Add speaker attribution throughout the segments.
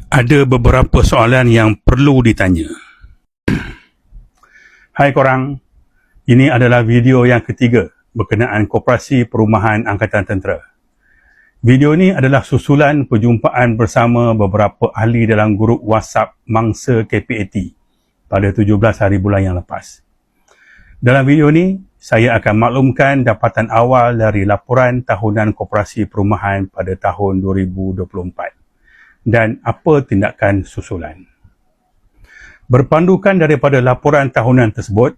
Speaker 1: Ada beberapa soalan yang perlu ditanya. Hai korang, ini adalah video yang ketiga berkenaan Koperasi Perumahan Angkatan Tentera. Video ini adalah susulan perjumpaan bersama beberapa ahli dalam grup WhatsApp mangsa KPAT pada 17 hari bulan yang lepas. Dalam video ini, saya akan maklumkan dapatan awal dari laporan tahunan Koperasi Perumahan pada tahun 2024 dan apa tindakan susulan. Berpandukan daripada laporan tahunan tersebut,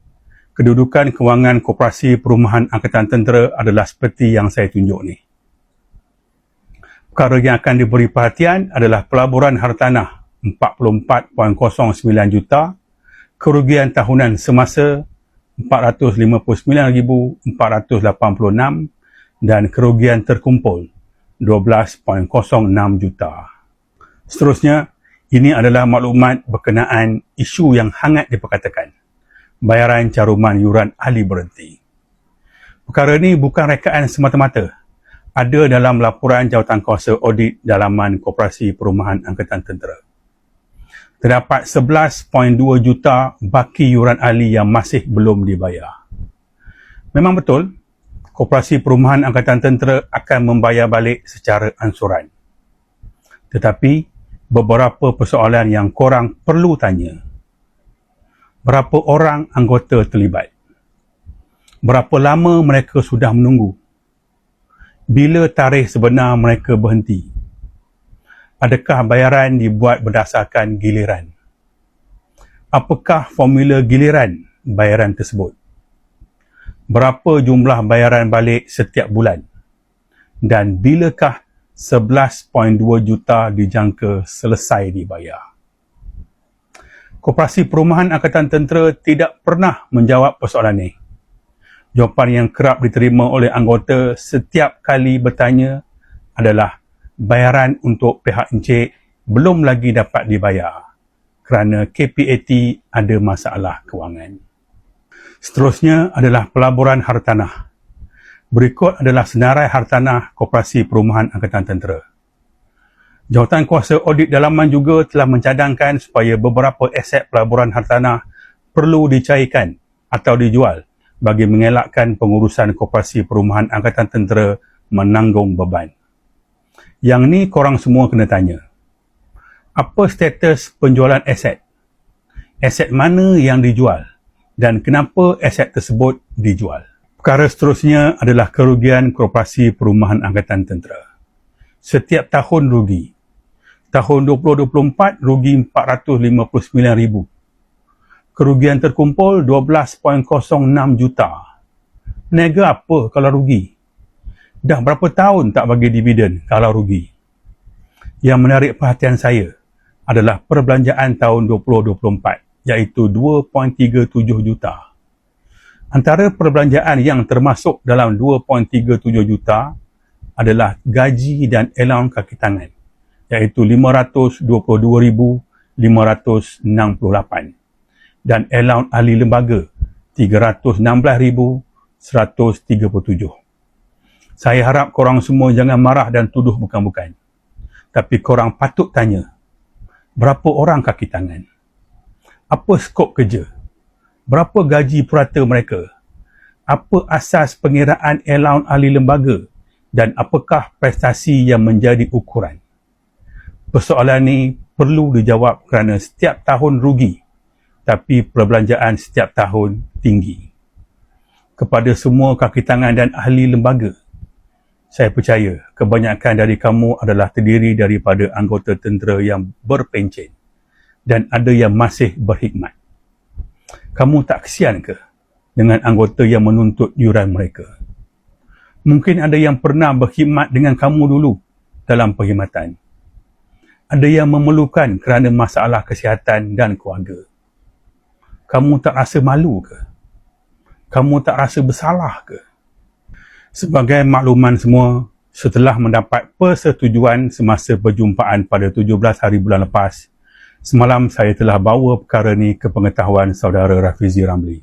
Speaker 1: kedudukan kewangan Koperasi Perumahan Angkatan Tentera adalah seperti yang saya tunjuk ni. Perkara yang akan diberi perhatian adalah pelaburan hartanah 44.09 juta, kerugian tahunan semasa 459,486 dan kerugian terkumpul 12.06 juta. Seterusnya, ini adalah maklumat berkenaan isu yang hangat diperkatakan, bayaran caruman yuran ahli berhenti. Perkara ini bukan rekaan semata-mata. Ada dalam laporan Jawatankuasa Audit Dalaman Koperasi Perumahan Angkatan Tentera. Terdapat 11.2 juta baki yuran ahli yang masih belum dibayar. Memang betul, Koperasi Perumahan Angkatan Tentera akan membayar balik secara ansuran. Tetapi, beberapa persoalan yang korang perlu tanya. Berapa orang anggota terlibat? Berapa lama mereka sudah menunggu? Bila tarikh sebenar mereka berhenti? Adakah bayaran dibuat berdasarkan giliran? Apakah formula giliran bayaran tersebut? Berapa jumlah bayaran balik setiap bulan? Dan bilakah 11.2 juta dijangka selesai dibayar? Koperasi Perumahan Angkatan Tentera tidak pernah menjawab persoalan ini. Jawapan yang kerap diterima oleh anggota setiap kali bertanya adalah bayaran untuk pihak Encik belum lagi dapat dibayar kerana KPAT ada masalah kewangan. Seterusnya adalah pelaburan hartanah. Berikut adalah senarai hartanah Koperasi Perumahan Angkatan Tentera. Jawatankuasa Audit Dalaman juga telah mencadangkan supaya beberapa aset pelaburan hartanah perlu dicairkan atau dijual bagi mengelakkan pengurusan Koperasi Perumahan Angkatan Tentera menanggung beban. Yang ni korang semua kena tanya. Apa status penjualan aset? Aset mana yang dijual? Dan kenapa aset tersebut dijual? Perkara seterusnya adalah kerugian Koperasi Perumahan Angkatan Tentera. Setiap tahun rugi. Tahun 2024 rugi 459,000. Kerugian terkumpul 12.06 juta. Nega apa kalau rugi? Dah berapa tahun tak bagi dividen kalau rugi? Yang menarik perhatian saya adalah perbelanjaan tahun 2024 iaitu 2.37 juta. Antara perbelanjaan yang termasuk dalam 2.37 juta adalah gaji dan allowance kaki tangan iaitu 522,568 dan allowance ahli lembaga 316,137. Saya harap korang semua jangan marah dan tuduh bukan-bukan. Tapi korang patut tanya, berapa orang kaki tangan? Apa skop kerja? Berapa gaji purata mereka? Apa asas pengiraan allowance ahli lembaga? Dan apakah prestasi yang menjadi ukuran? Persoalan ini perlu dijawab kerana setiap tahun rugi, tapi perbelanjaan setiap tahun tinggi. Kepada semua kaki tangan dan ahli lembaga, saya percaya kebanyakan dari kamu adalah terdiri daripada anggota tentera yang berpencen dan ada yang masih berkhidmat. Kamu tak kesian ke dengan anggota yang menuntut yuran mereka? Mungkin ada yang pernah berkhidmat dengan kamu dulu dalam perkhidmatan. Ada yang memerlukan kerana masalah kesihatan dan keluarga. Kamu tak rasa malu ke? Kamu tak rasa bersalah ke? Sebagai makluman semua, setelah mendapat persetujuan semasa perjumpaan pada 17 hari bulan lepas, semalam saya telah bawa perkara ni ke pengetahuan saudara Rafizi Ramli.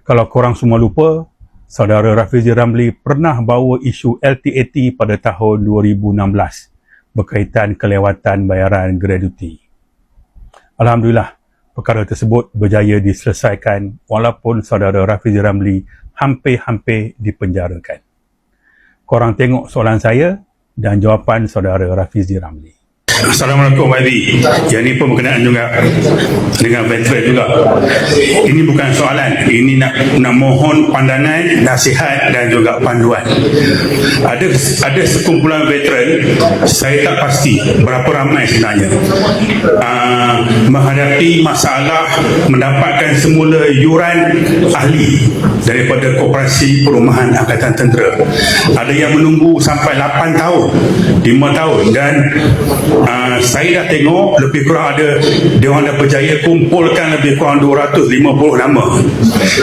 Speaker 1: Kalau korang semua lupa, saudara Rafizi Ramli pernah bawa isu LTAT pada tahun 2016 berkaitan kelewatan bayaran gratuiti. Alhamdulillah, perkara tersebut berjaya diselesaikan walaupun saudara Rafizi Ramli hampir-hampir dipenjarakan. Korang tengok soalan saya dan jawapan saudara Rafizi Ramli. Assalamualaikum Pak Ibi. Yang ini pun berkenaan juga dengan veteran juga. Ini bukan soalan, ini nak mohon pandangan, nasihat dan juga panduan. Ada sekumpulan veteran, saya tak pasti berapa ramai sebenarnya, menghadapi masalah mendapatkan semula yuran ahli daripada Koperasi Perumahan Angkatan Tentera. Ada yang menunggu sampai 8 tahun, 5 tahun dan saya dah tengok lebih kurang ada, dia orang dah berjaya kumpulkan lebih kurang 250 nama,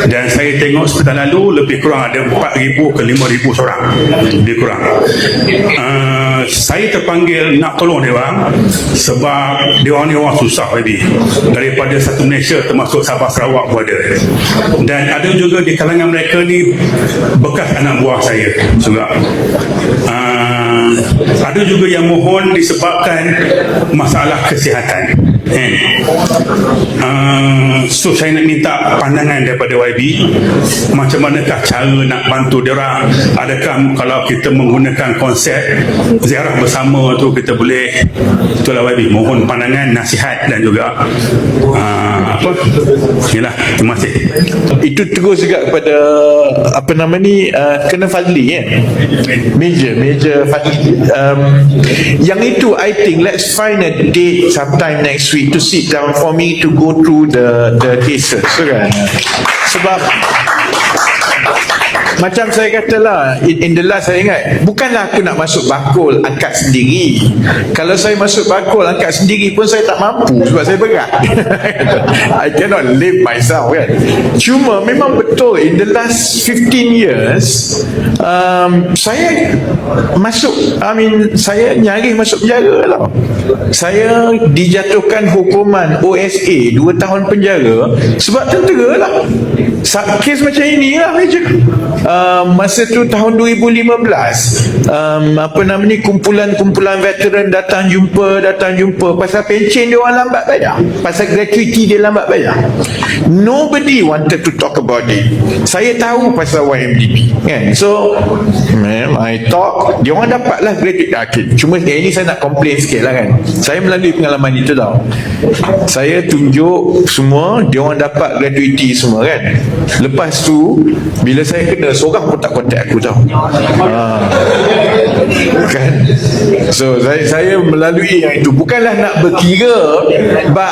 Speaker 1: dan saya tengok sepekan lalu lebih kurang ada 4,000 ke 5,000 seorang lebih kurang. Saya terpanggil nak tolong dia orang sebab dia orang ni orang susah lagi, daripada satu Malaysia termasuk Sabah Sarawak pun ada, dan ada juga di kalangan mereka ni bekas anak buah saya juga. Ada juga yang mohon disebabkan masalah kesihatan. So saya nak minta pandangan daripada YB, macam manakah cara nak bantu dia orang? Adakah kalau kita menggunakan konsep ziarah bersama tu kita boleh? Itulah YB, mohon pandangan, nasihat dan juga inilah, terima kasih.
Speaker 2: Itu terus juga kepada kena Fadli kan, Major Fadli. Yang itu I think let's find a date sometime next week to sit down for me to go through the cases, kan? Sebab macam saya katalah, in the last saya ingat, bukanlah aku nak masuk bakul angkat sendiri. Kalau saya masuk bakul angkat sendiri pun saya tak mampu sebab saya berat. I cannot lift myself, kan. Cuma memang betul in the last 15 years saya saya nyaris masuk penjara tau. Saya dijatuhkan hukuman OSA 2 tahun penjara sebab tentera lah. Kes macam inilah Major. Masa tu tahun 2015, kumpulan veteran datang jumpa pasal pencen dia orang lambat bayar, pasal gratuity dia lambat bayar. Nobody wanted to talk about it. Saya tahu pasal YMDP, kan. So I talk, dia orang dapatlah gratuity. Cuma ini saya nak complain sikit lah, kan. Saya melalui pengalaman itu tau. Saya tunjuk semua, dia orang dapat gratuity semua, kan. Lepas tu bila saya kena, seorang pun tak kontak aku tau. Kan. So saya melalui yang itu, bukanlah nak berkira, but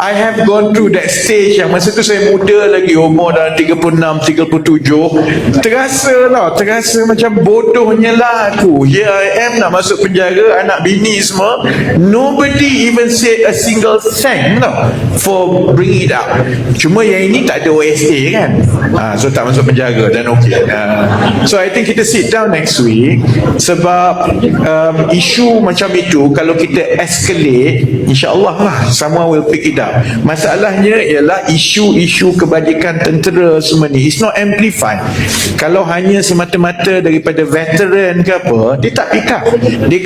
Speaker 2: I have gone through that stage yang masa tu saya muda lagi, umur dalam 36, 37. Terasa macam bodohnya lah aku. Here I am nak masuk penjara, anak bini semua. Nobody even said a single thank for bringing it up. Cuma yang ini tak ada OSA, kan. So tak masuk penjara dan okey. So I think kita sit down next week, sebab isu macam itu kalau kita escalate, insyaAllah lah someone will pick it up. Masalahnya ialah isu-isu kebajikan tentera semua ni, it's not amplified. Kalau hanya semata-mata daripada veteran ke apa, dia tak pick up. Dia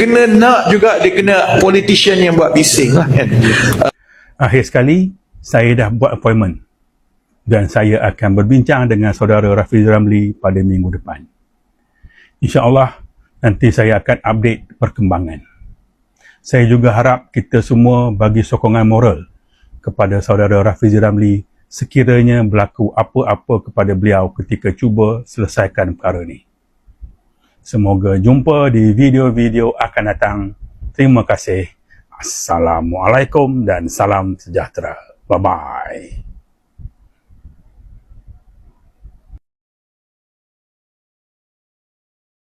Speaker 2: kena politician yang buat bising lah, kan.
Speaker 1: Akhir sekali, saya dah buat appointment dan saya akan berbincang dengan saudara Rafizi Ramli pada minggu depan. InsyaAllah nanti saya akan update perkembangan. Saya juga harap kita semua bagi sokongan moral kepada saudara Rafizi Ramli sekiranya berlaku apa-apa kepada beliau ketika cuba selesaikan perkara ini. Semoga jumpa di video-video akan datang. Terima kasih. Assalamualaikum dan salam sejahtera. Bye-bye.